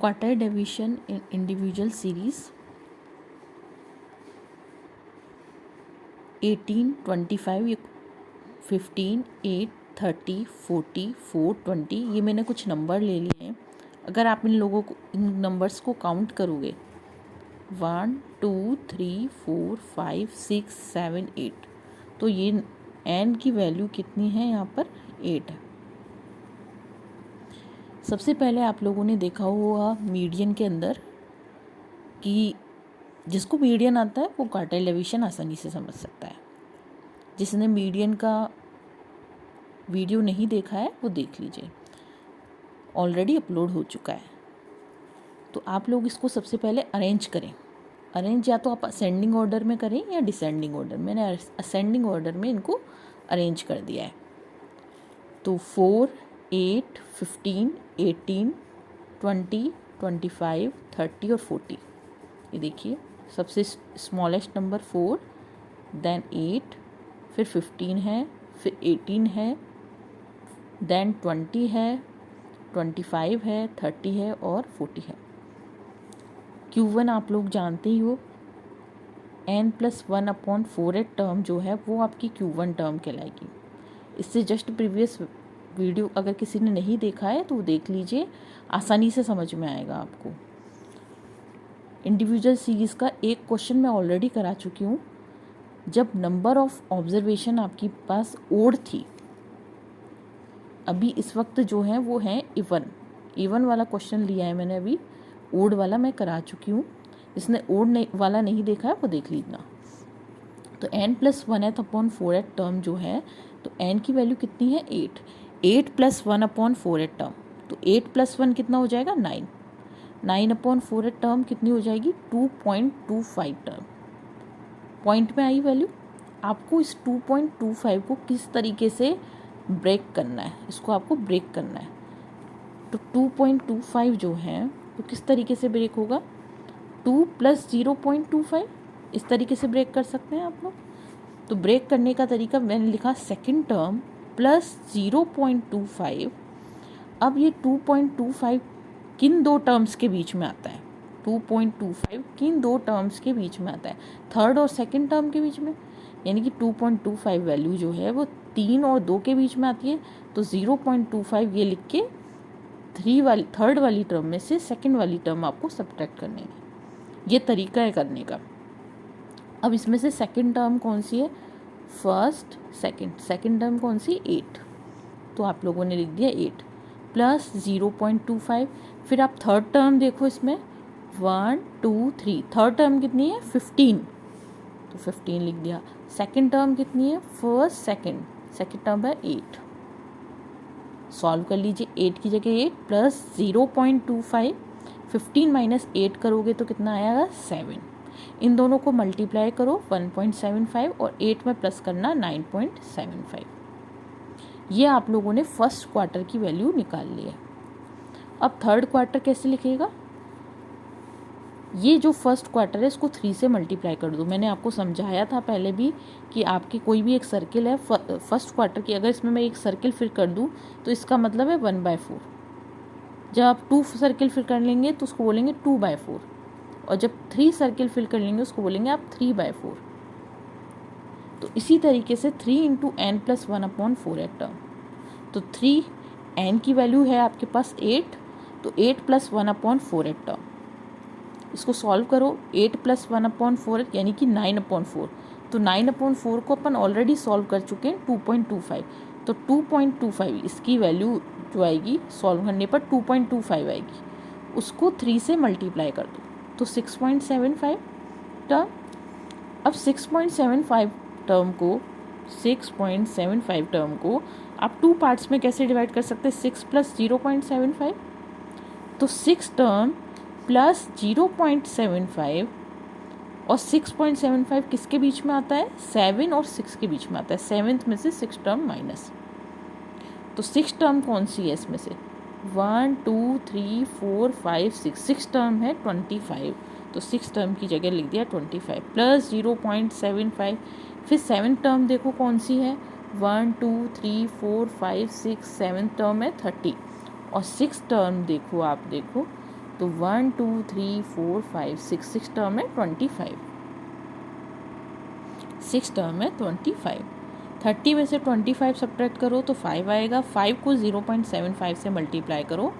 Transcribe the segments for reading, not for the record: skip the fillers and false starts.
Quartile division in individual series 18, 25, 15, 8, 30, 40, 4, 20 ये मैंने कुछ नंबर ले लिए हैं। अगर आप इन नंबर्स को काउंट करोगे 1, 2, 3, 4, 5, 6, 7, 8 तो ये n की वैल्यू कितनी है यहाँ पर 8 है। सबसे पहले आप लोगों ने देखा होगा मीडियन के अंदर कि जिसको मीडियन आता है वो क्वार्टाइल डिवीजन आसानी से समझ सकता है। जिसने मीडियन का वीडियो नहीं देखा है वो देख लीजिए, ऑलरेडी अपलोड हो चुका है। तो आप लोग इसको सबसे पहले अरेंज करें। अरेंज या तो आप असेंडिंग ऑर्डर में करें या डिसेंडिंग ऑर्डर। मैंने असेंडिंग ऑर्डर में इनको अरेंज कर दिया है। तो 4, 8, 15, 18, 20, 25, 30 और 40। ये देखिए सबसे स्मॉलेस्ट नंबर 4, देन 8, फिर 15 है, फिर 18 है, देन 20 है, 25 है, 30 है और 40 है। Q1 आप लोग जानते ही हो, n+1/4 टर्म जो है वो आपकी Q1 टर्म कहलाएगी। इससे जस्ट प्रीवियस वीडियो अगर किसी ने नहीं देखा है तो वो देख लीजिए, आसानी से समझ में आएगा आपको। इंडिविजुअल सीरीज़ का एक क्वेश्चन मैं ऑलरेडी करा चुकी हूँ। जब नंबर ऑफ ऑब्जर्वेशन आपके पास ओड थी, अभी इस वक्त जो है वो है इवन वाला क्वेश्चन लिया है मैंने, अभी ओड वाला मैं करा चुकी हूँ। जिसने ओड वाला नहीं देखा है वो देख लीजिए। तो n+1/4 टर्म जो है, तो n की वैल्यू कितनी है 8। 8+1/4 टर्म, तो 8+1 कितना हो जाएगा 9। 9/4 टर्म कितनी हो जाएगी 2.25 टर्म। पॉइंट में आई वैल्यू। आपको इस 2.25 को किस तरीके से ब्रेक करना है, इसको आपको ब्रेक करना है। तो 2.25 जो है तो किस तरीके से ब्रेक होगा, 2 + 0.25 इस तरीके से ब्रेक कर सकते हैं आप लोग। तो ब्रेक करने का तरीका मैंने लिखा सेकंड टर्म प्लस 0.25। अब ये 2.25 किन दो टर्म्स के बीच में आता है, 2.25 किन दो टर्म्स के बीच में आता है, थर्ड और सेकंड टर्म के बीच में। यानी कि 2.25 वैल्यू जो है वो 3 और 2 के बीच में आती है। तो 0.25 ये लिख के थर्ड वाली टर्म में से सेकंड वाली टर्म आपको सब्ट्रैक्ट करनी है। ये तरीका है करने का। अब इसमें से सेकंड टर्म कौन सी है, फर्स्ट सेकंड टर्म कौन सी 8। तो आप लोगों ने लिख दिया 8 प्लस 0.25। फिर आप थर्ड टर्म देखो, इसमें 1, 2, 3 थर्ड टर्म कितनी है 15, तो 15 लिख दिया। सेकंड टर्म कितनी है फर्स्ट सेकंड टर्म है 8। सॉल्व कर लीजिए, 8 की जगह 8 प्लस 0.25, 15 - 8 करोगे तो कितना आएगा 7। इन दोनों को मल्टीप्लाई करो 1.75 और 8 में प्लस करना 9.75। ये आप लोगों ने फर्स्ट क्वार्टर की वैल्यू निकाल ली है। अब थर्ड क्वार्टर कैसे लिखेगा, ये जो फर्स्ट क्वार्टर है इसको 3 से मल्टीप्लाई कर दो। मैंने आपको समझाया था पहले भी कि आपकी कोई भी एक सर्किल है फर्स्ट क्वार्टर की, अगर इसमें मैं एक सर्किल फिर कर दूं तो इसका मतलब है 1/4। जब आप 2 सर्किल फिल कर लेंगे तो उसको बोलेंगे 2/4, और जब 3 सर्किल फिल कर लेंगे उसको बोलेंगे आप 3/4। तो इसी तरीके से 3 × n+1/4 है टर्म। तो 3 n की वैल्यू है आपके पास 8, तो 8 + 1/4 है टर्म। इसको सॉल्व करो, 8 + 1/4 यानी कि 9/4। तो 9/4 को अपन ऑलरेडी सॉल्व कर चुके हैं 2.25। तो 2.25 इसकी वैल्यू जो आएगी सॉल्व करने पर 2.25 आएगी, उसको 3 से मल्टीप्लाई कर दो तो 6.75 टर्म। अब 6.75 टर्म को आप 2 पार्ट्स में कैसे डिवाइड कर सकते हैं, 6 + 0.75। तो 6 टर्म प्लस 0.75 और 6.75 किसके बीच में आता है 7 और 6 के बीच में आता है। 7th में से 6 टर्म माइनस। तो 6 टर्म कौन सी है इसमें से 1, 2, 3, 4, 5, 6 टर्म है 25। तो 6 टर्म की जगह लिख दिया 25 प्लस 0.75। फिर 7 टर्म देखो कौन सी है 1, 2, 3, 4, 5, 6 7 टर्म है 30। और 6 टर्म देखो आप देखो तो 1 2 3 4 5 6 टर्म है 25, 6 टर्म है 25। 30 में से 25 सब्ट्रैक्ट करो तो 5 आएगा, 5 को 0.75 से मल्टीप्लाई करो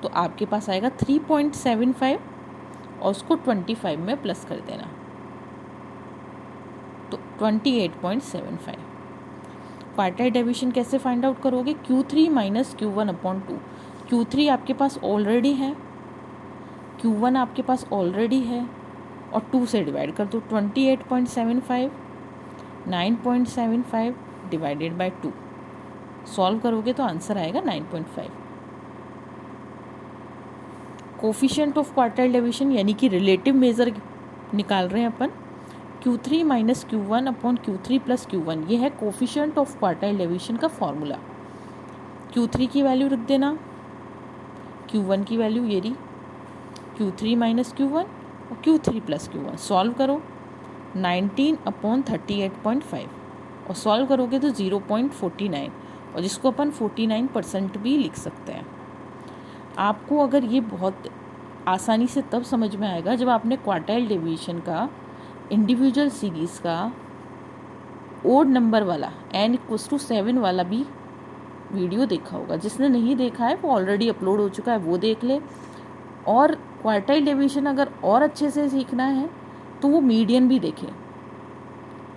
तो आपके पास आएगा 3.75 और उसको 25 में प्लस कर देना तो 28.75। क्वार्टाइल डेविएशन कैसे फाइंड आउट करोगे? Q3 minus Q1 upon 2। Q3 आपके पास ऑलरेडी है, Q1 आपके पास ऑलरेडी है और 2 से डिवाइड कर दो। 28.75 9.75 डिवाइडेड बाय 2, सॉल्व करोगे तो आंसर आएगा 9.5। कोफिशिएंट ऑफ क्वार्टाइल डेविएशन यानी कि रिलेटिव मेजर निकाल रहे हैं अपन। Q3 minus Q1 upon Q3 plus Q1, ये है कोफिशिएंट ऑफ क्वार्टाइल डेविएशन का फॉर्मूला। Q3 की वैल्यू रख देना, Q1 की वैल्यू ये रही, Q3 माइनस Q1 और Q3 प्लस Q1, सॉल्व करो 19 अपॉन 38.5 और सॉल्व करोगे तो 0.49 और जिसको अपन 49% भी लिख सकते हैं। आपको अगर ये बहुत आसानी से तब समझ में आएगा जब आपने क्वार्टाइल डेविएशन का इंडिविजुअल सीरीज़ का ओड नंबर वाला n=7 वाला भी वीडियो देखा होगा। जिसने नहीं देखा है वो ऑलरेडी अपलोड हो चुका है, वो देख ले। और क्वार्टाइल डेविएशन अगर और अच्छे से सीखना है तो वो मीडियन भी देखें।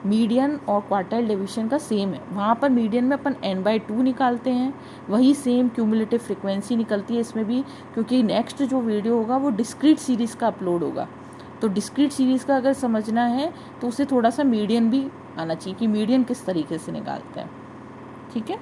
मीडियन और क्वार्टाइल डेविएशन का सेम है, वहाँ पर मीडियन में अपन n/2 निकालते हैं, वही सेम क्यूमुलेटिव फ्रीक्वेंसी निकलती है इसमें भी, क्योंकि नेक्स्ट जो वीडियो होगा वो डिस्क्रीट सीरीज़ का अपलोड होगा। तो डिस्क्रीट सीरीज़ का अगर समझना है तो उसे थोड़ा सा मीडियन भी आना चाहिए कि मीडियन किस तरीके से निकालते हैं। ठीक है।